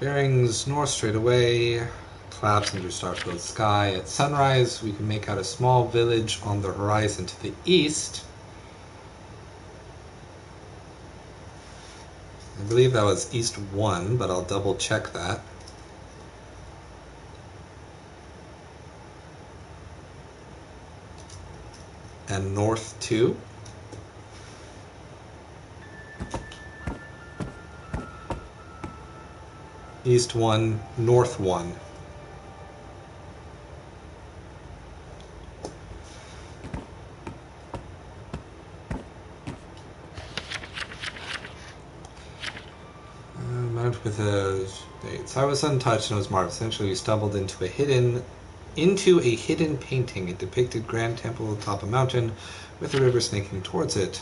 Bearings north straight away. Clouds under star-filled sky. At sunrise, we can make out a small village on the horizon to the east. I believe that was east 1, but I'll double check that. And north 2. East 1, north 1. Mount with a dates. I was untouched and was marvelous. Essentially, we stumbled into a hidden painting. It depicted Grand Temple atop a mountain with a river snaking towards it.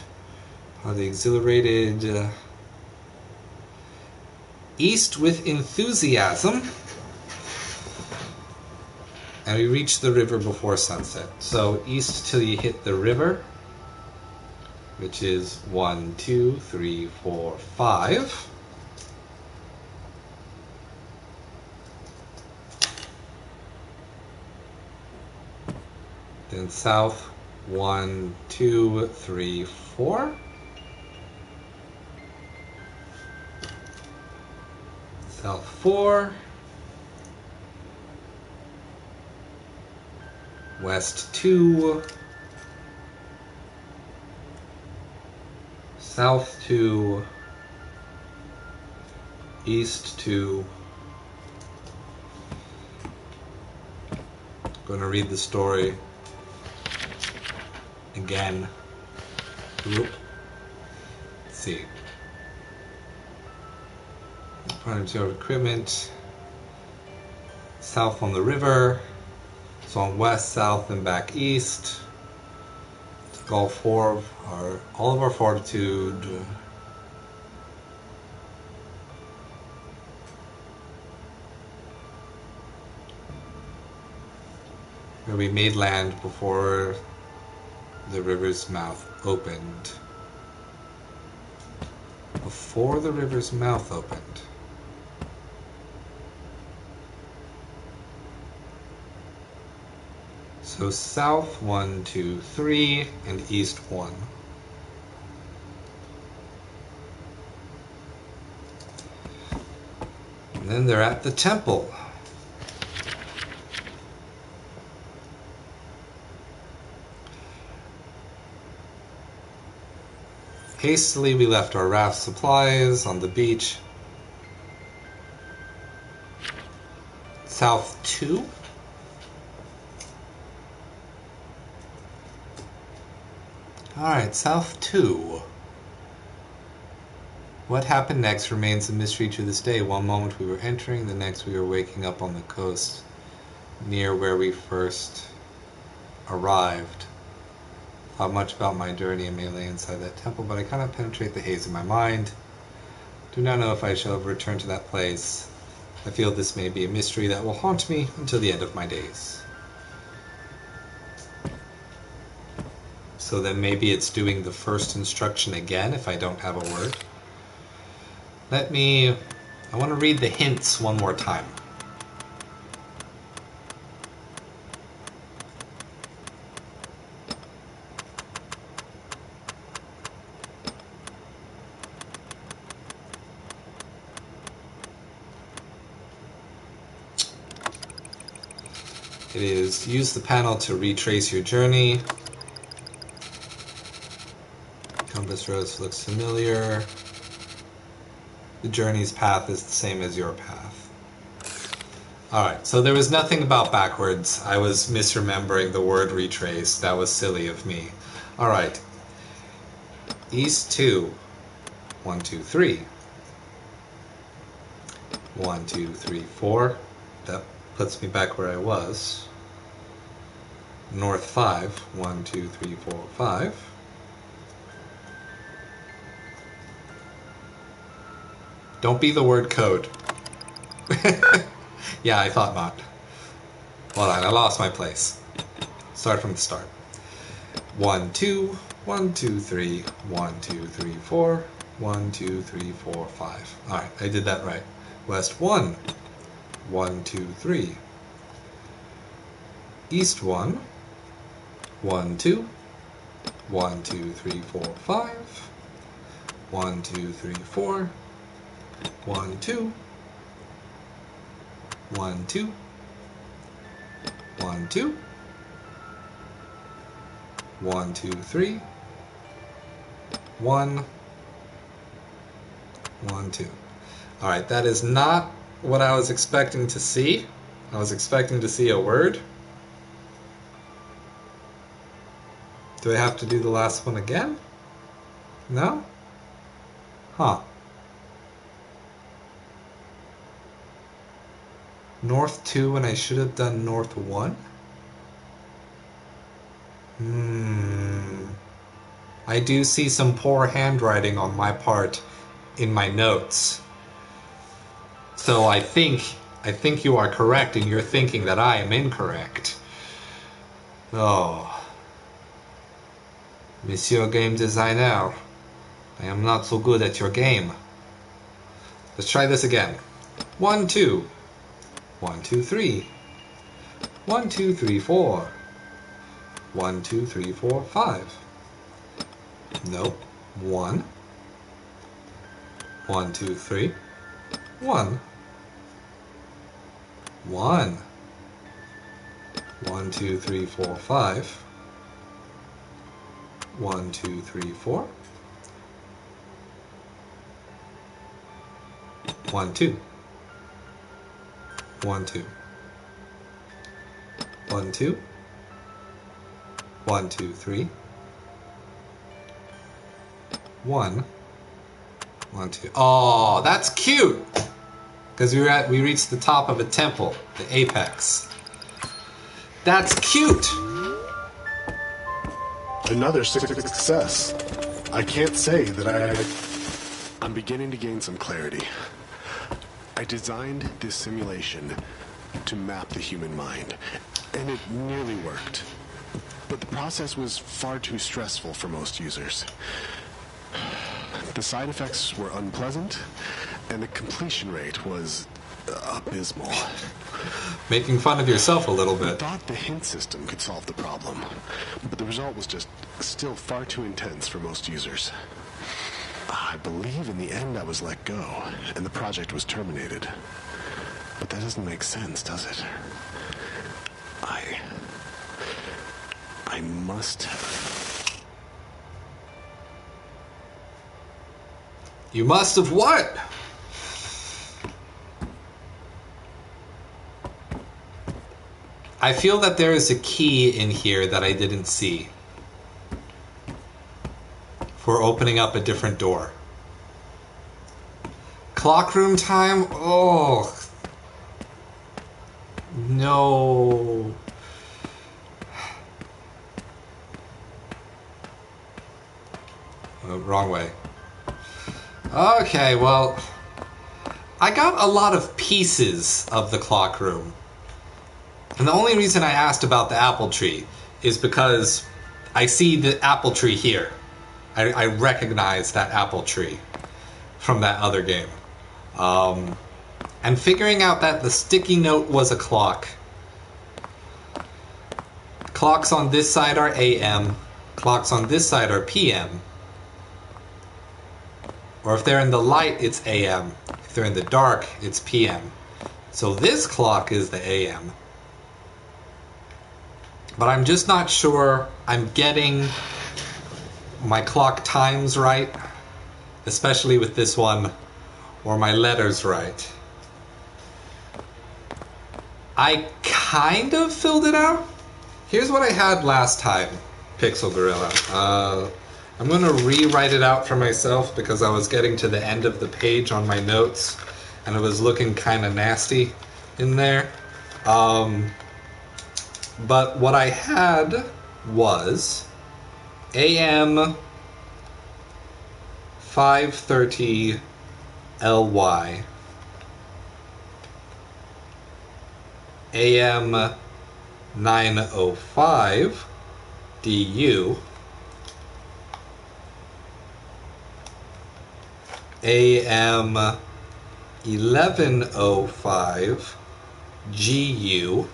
The exhilarated east with enthusiasm, and we reached the river before sunset. So east till you hit the river, which is 1, 2, 3, 4, 5. Then south 1, 2, 3, 4. South 4. West 2. South 2. East 2. I'm going to read the story again. Let's see. Front of equipment. South on the river. So on west, south, and back east. Took all of our fortitude. Where we made land before the river's mouth opened. Before the river's mouth opened. So south 1, 2, 3, and east 1. And then they're at the temple. Hastily, we left our raft supplies on the beach. South 2. Alright, South 2. What happened next remains a mystery to this day. One moment we were entering, the next we were waking up on the coast near where we first arrived. Thought much about my journey and melee inside that temple, but I cannot penetrate the haze in my mind. Do not know if I shall ever return to that place. I feel this may be a mystery that will haunt me until the end of my days. So then maybe it's doing the first instruction again if I don't have a word. I want to read the hints one more time. It is use the panel to retrace your journey. Compass rose looks familiar. The journey's path is the same as your path. Alright, so there was nothing about backwards. I was misremembering the word retrace. That was silly of me. Alright. East 2. 1, 2, 3. 1, 2, 3, 4. That puts me back where I was. North 5. 1, 2, 3, 4, 5. Don't be the word code. Yeah, I thought not. Hold on, I lost my place. Start from the start. 1, 2, 1, 2, 3, 1, 2, 3, 4, 1, 2, 3, 4, 5. Alright, I did that right. West 1, 1, 2, 3. East 1, 1, 2, 1, 2, 3, 4, 5. 1, 2, 3, 4. 1, 2. 1, 2. 1, 2. 1, 2, 3. 1. 1, 2. Alright, that is not what I was expecting to see. I was expecting to see a word. Do I have to do the last one again? No? Huh. North 2 when I should have done North 1? I do see some poor handwriting on my part in my notes. So I think you are correct in your thinking that I am incorrect. Oh. Monsieur Game Designer, I am not so good at your game. Let's try this again. 1, 2. 1, 2, 3. 1, 2, 3, 4. 1, 2, 3, 4, 5. Nope. 1. 1, 2, 3. 1. 1. 1, 2, 3, 4, 5. 1, 2, 3, 4. 1, 2. 1, 2. 1, 2. 1, 2, 3. 1. 1, 2. Oh, that's cute! Because we reached the top of a temple, the apex. That's cute! Another success. I can't say that I'm beginning to gain some clarity. I designed this simulation to map the human mind, and it nearly worked. But the process was far too stressful for most users. The side effects were unpleasant, and the completion rate was abysmal. Making fun of yourself a little I bit. thought the hint system could solve the problem, but the result was just still far too intense for most users. I believe in the end I was let go, and the project was terminated. But that doesn't make sense, does it? I must have... You must have what? I feel that there is a key in here that I didn't see for opening up a different door. Clock room time? Oh. No. Oh, wrong way. Okay, well, I got a lot of pieces of the clock room. And the only reason I asked about the apple tree is because I see the apple tree here. I recognize that apple tree from that other game. And figuring out that the sticky note was a clock. Clocks on this side are AM. Clocks on this side are PM. Or if they're in the light, it's AM. If they're in the dark, it's PM. So this clock is the AM. But I'm just not sure I'm getting my clock times right, especially with this one, or my letters right. I kind of filled it out. Here's what I had last time, Pixel Gorilla. I'm going to rewrite it out for myself because I was getting to the end of the page on my notes and it was looking kind of nasty in there. But what I had was AM 530 LY, AM 905 DU, AM 11:05 GU.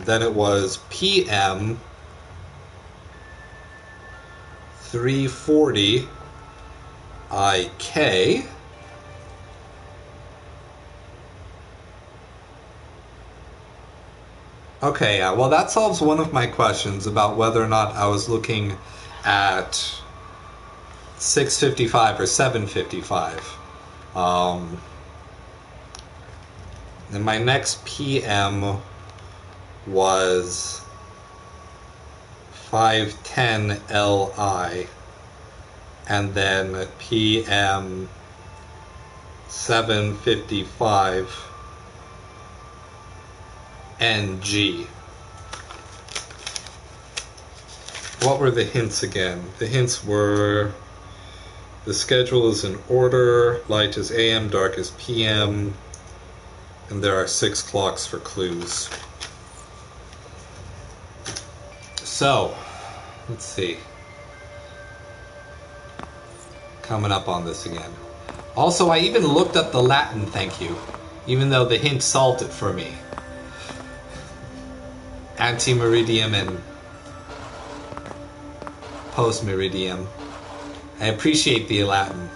Then it was PM 3:40 IK. Okay, yeah, well that solves one of my questions about whether or not I was looking at 6:55 or 7:55. And my next PM was 5:10 LI, and then PM 7:55 NG. What were the hints again? The hints were the schedule is in order, light is AM, dark is PM, and there are 6 clocks for clues. So, let's see. Coming up on this again. Also, I even looked up the Latin thank you, even though the hint solved it for me. Anti-meridium and post-meridium. I appreciate the Latin,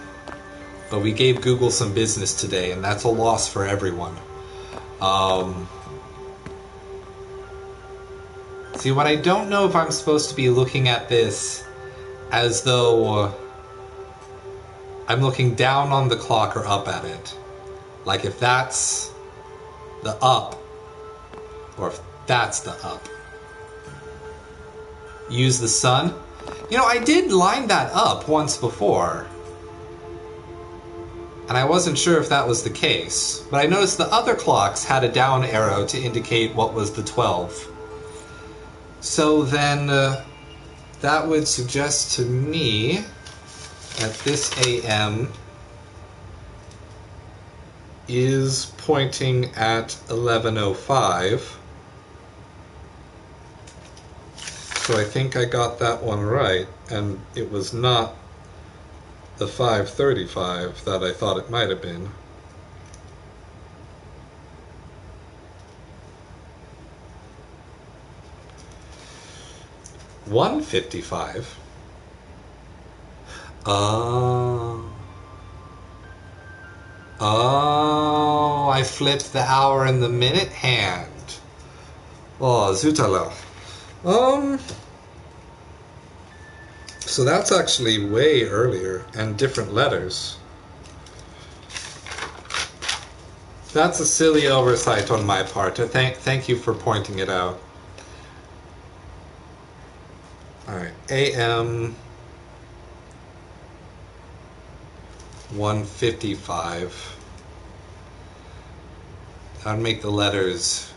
but we gave Google some business today, and that's a loss for everyone. See, what I don't know if I'm supposed to be looking at this as though I'm looking down on the clock or up at it. Like if that's the up, or if that's the up. Use the sun. You know, I did line that up once before, and I wasn't sure if that was the case, but I noticed the other clocks had a down arrow to indicate what was the 12. So then that would suggest to me that this AM is pointing at 11:05. So I think I got that one right, and it was not the 5:35 that I thought it might have been. $1.55. Oh, I flipped the hour and the minute hand. Oh, zutalo. So that's actually way earlier and different letters. That's a silly oversight on my part. Thank you for pointing it out. Alright, AM 1:55. I'd make the letters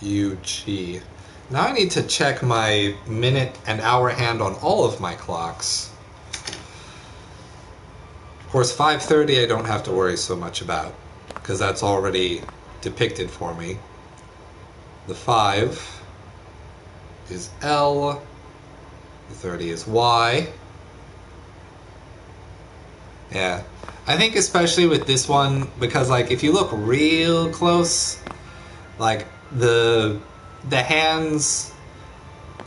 UG. Now I need to check my minute and hour hand on all of my clocks. Of course, 5:30 I don't have to worry so much about, because that's already depicted for me. The 5 is L, the 30 is Y. Yeah, I think especially with this one, because like if you look real close, like the hands,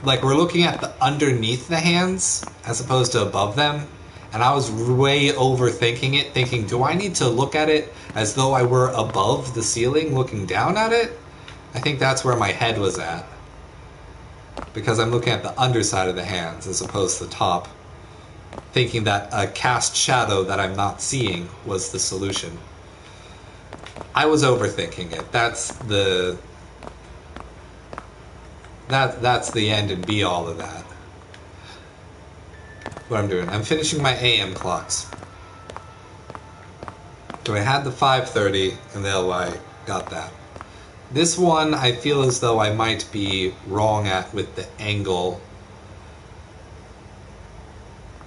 like we're looking at the underneath the hands as opposed to above them, and I was way overthinking it, thinking, do I need to look at it as though I were above the ceiling looking down at it? I think that's where my head was at, because I'm looking at the underside of the hands as opposed to the top, thinking that a cast shadow that I'm not seeing was the solution. I was overthinking it. That's the end and be all of that. What I'm doing, I'm finishing my AM clocks. So I had the 5:30 and the LY, got that. This one I feel as though I might be wrong at with the angle.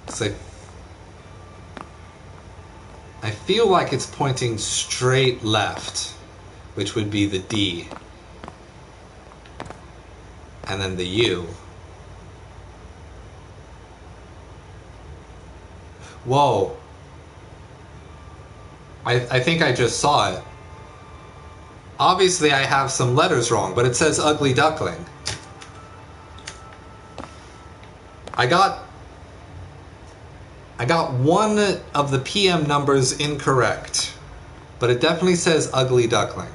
So I feel like it's pointing straight left, which would be the D. And then the U. Whoa. I think I just saw it. Obviously I have some letters wrong, but it says ugly duckling. I got one of the PM numbers incorrect, but it definitely says ugly duckling.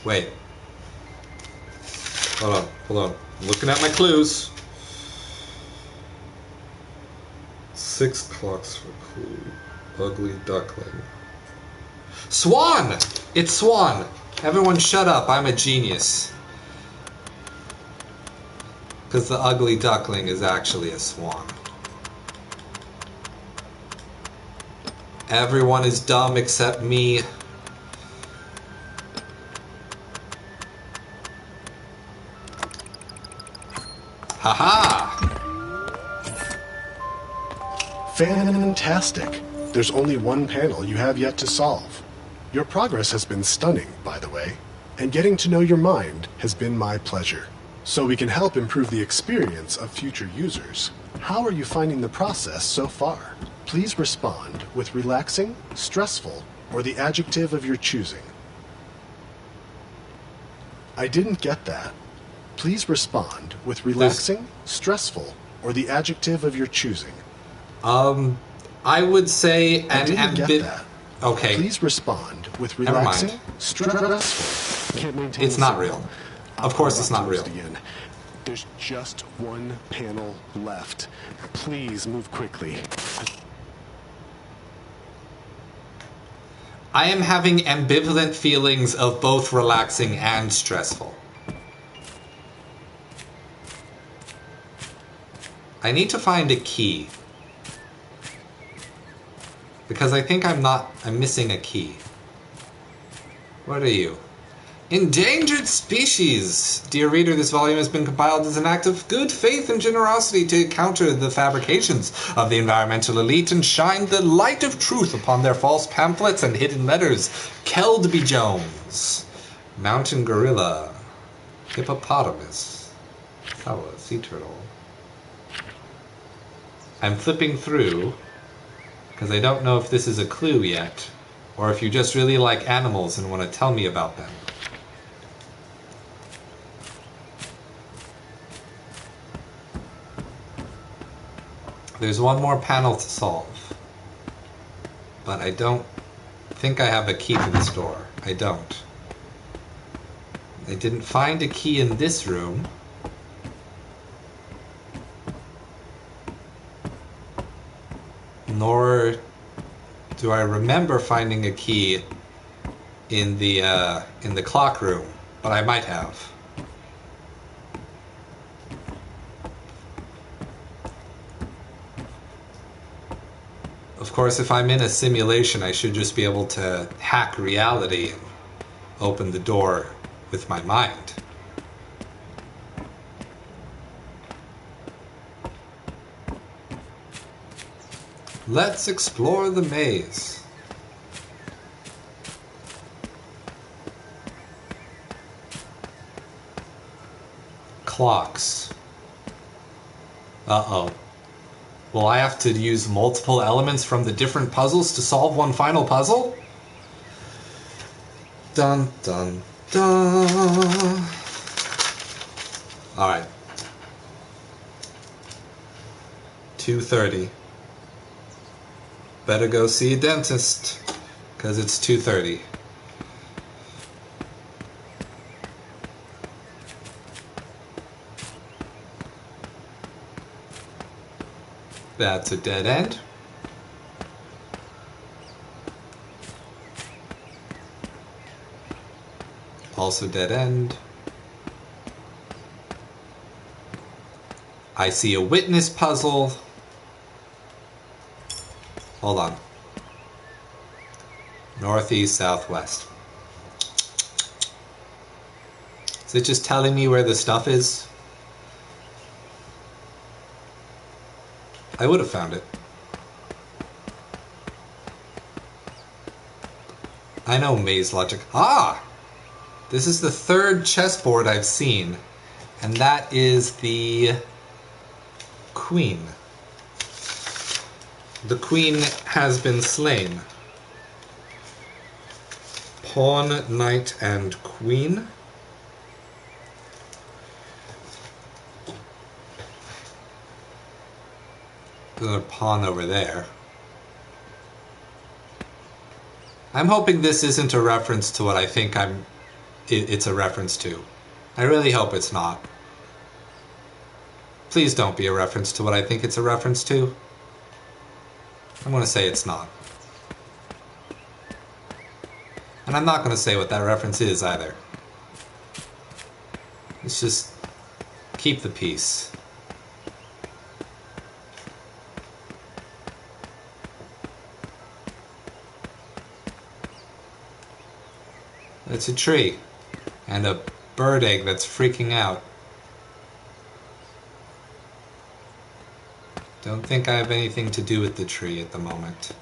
Wait. Hold on. I'm looking at my clues. 6 clocks for clue. Ugly duckling. Swan! It's Swan! Everyone shut up, I'm a genius. Because the ugly duckling is actually a swan. Everyone is dumb except me. Haha! Fantastic. There's only one panel you have yet to solve. Your progress has been stunning, by the way, and getting to know your mind has been my pleasure. So we can help improve the experience of future users. How are you finding the process so far? Please respond with relaxing, stressful, or the adjective of your choosing. I didn't get that. Please respond with relaxing, stressful, or the adjective of your choosing. I would say I didn't get that. Okay. Please respond with relaxing, stressful. Can't maintain it's not real. Of course it's not real. Again. There's just one panel left. Please move quickly. I am having ambivalent feelings of both relaxing and stressful. I need to find a key. Because I think I'm missing a key. What are you? Endangered species! Dear reader, this volume has been compiled as an act of good faith and generosity to counter the fabrications of the environmental elite and shine the light of truth upon their false pamphlets and hidden letters. Kelby Jones. Mountain gorilla. Hippopotamus. Koala. Sea turtle. I'm flipping through because I don't know if this is a clue yet, or if you just really like animals and want to tell me about them. There's one more panel to solve, but I don't think I have a key to this door. I don't. I didn't find a key in this room. Nor do I remember finding a key in the clock room, but I might have. Of course, if I'm in a simulation, I should just be able to hack reality and open the door with my mind. Let's explore the maze. Clocks. Uh-oh. Will I have to use multiple elements from the different puzzles to solve one final puzzle? Dun dun dun. Alright. 2:30. Better go see a dentist, because it's 2:30. That's a dead end. Also dead end. I see a witness puzzle. Hold on. Northeast, southwest. Is it just telling me where the stuff is? I would have found it. I know maze logic. Ah! This is the third chessboard I've seen, And that is the queen. The queen has been slain. Pawn, knight, and queen. There's another pawn over there. I'm hoping this isn't a reference to what I think it's a reference to. I really hope it's not. Please don't be a reference to what I think it's a reference to. I'm going to say it's not. And I'm not going to say what that reference is either. Let's just keep the peace. It's a tree. And a bird egg that's freaking out. Don't think I have anything to do with the tree at the moment.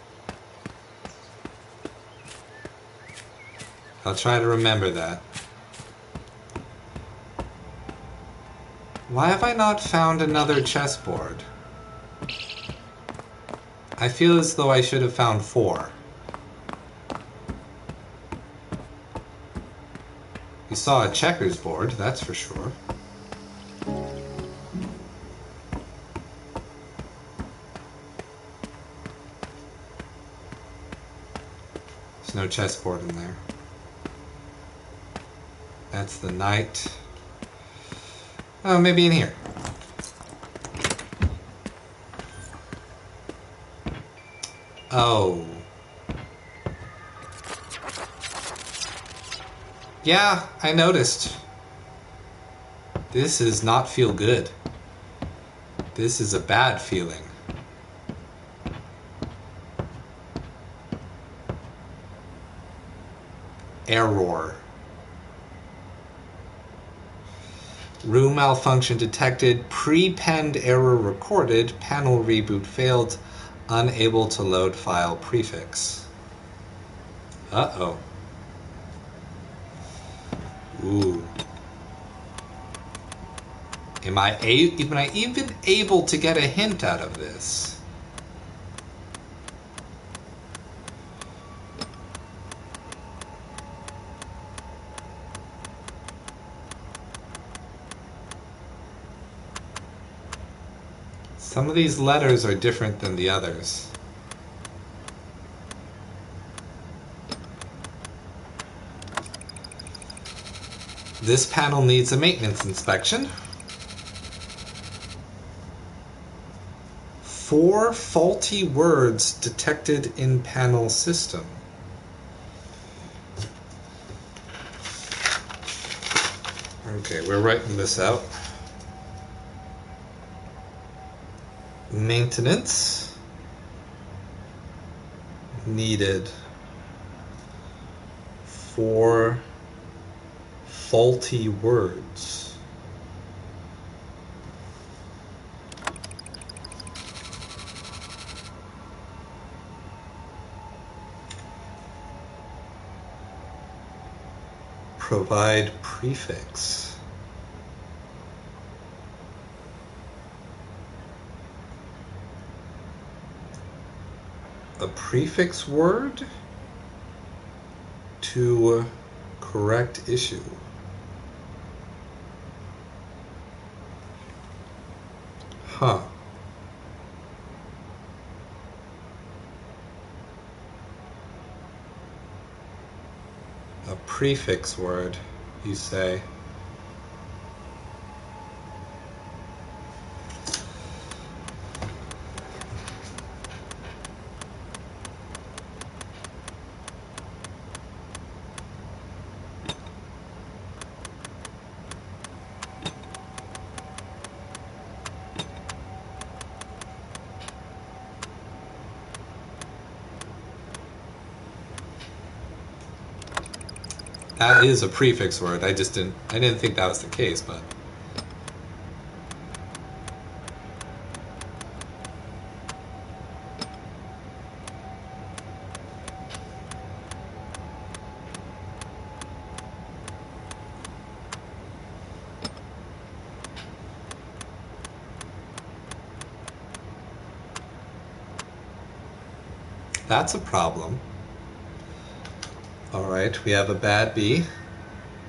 I'll try to remember that. Why have I not found another chessboard? I feel as though I should have found 4. You saw a checkers board, that's for sure. There's no chessboard in there. That's the knight. Oh, maybe in here. Oh. Yeah, I noticed. This does not feel good. This is a bad feeling. Error. Room malfunction detected. Pre-penned error recorded. Panel reboot failed. Unable to load file prefix. Uh-oh. Ooh. Am I even able to get a hint out of this? Some of these letters are different than the others. This panel needs a maintenance inspection. 4 faulty words detected in panel system. Okay, we're writing this out. Maintenance needed for faulty words. Provide prefix. A prefix word to correct issue. Huh. A prefix word, you say. That is a prefix word. I didn't think that was the case, but That's a problem. Alright, we have a bad bee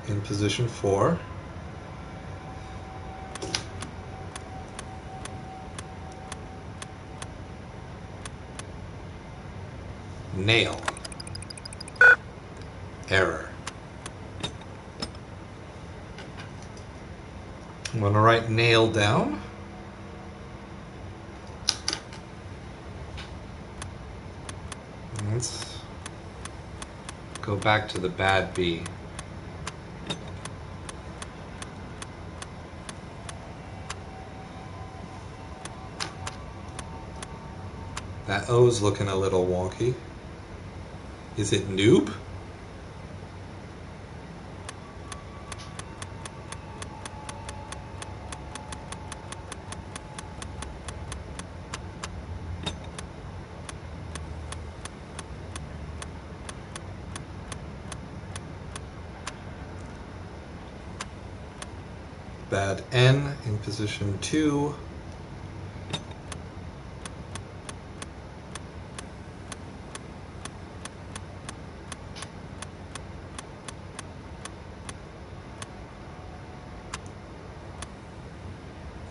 in position 4. Nail. Error. I'm going to write nail down. Let's go back to the bad bee. That O's looking a little wonky. Is it noob? Bad N in position 2.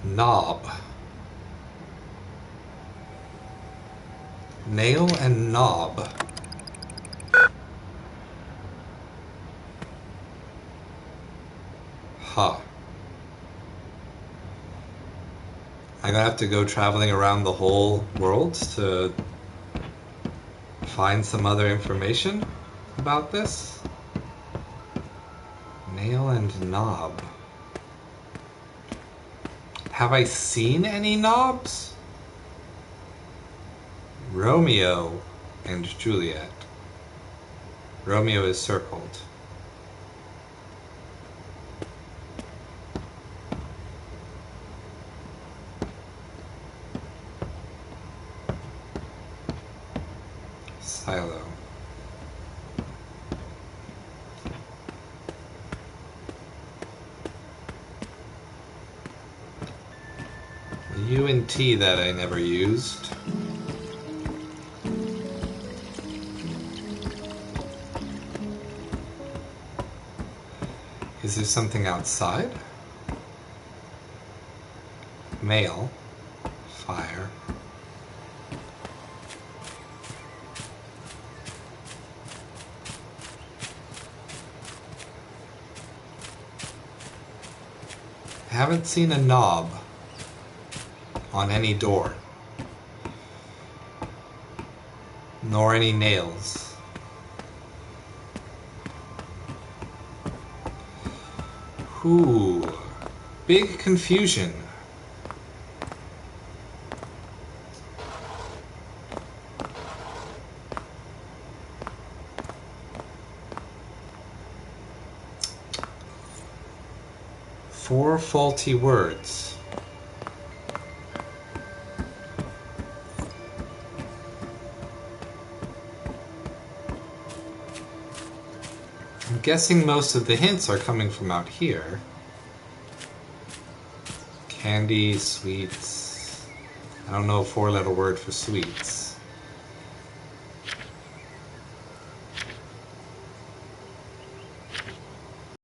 Knob. Nail and knob. Huh. I'm gonna have to go traveling around the whole world to find some other information about this. Nail and knob. Have I seen any knobs? Romeo and Juliet. Romeo is circled. Silo. The U and T that I never used. Is there something outside? Mail. Fire. I haven't seen a knob on any door, nor any nails. Ooh, big confusion. Four faulty words. I'm guessing most of the hints are coming from out here. Candy, sweets. I don't know a 4-letter word for sweets.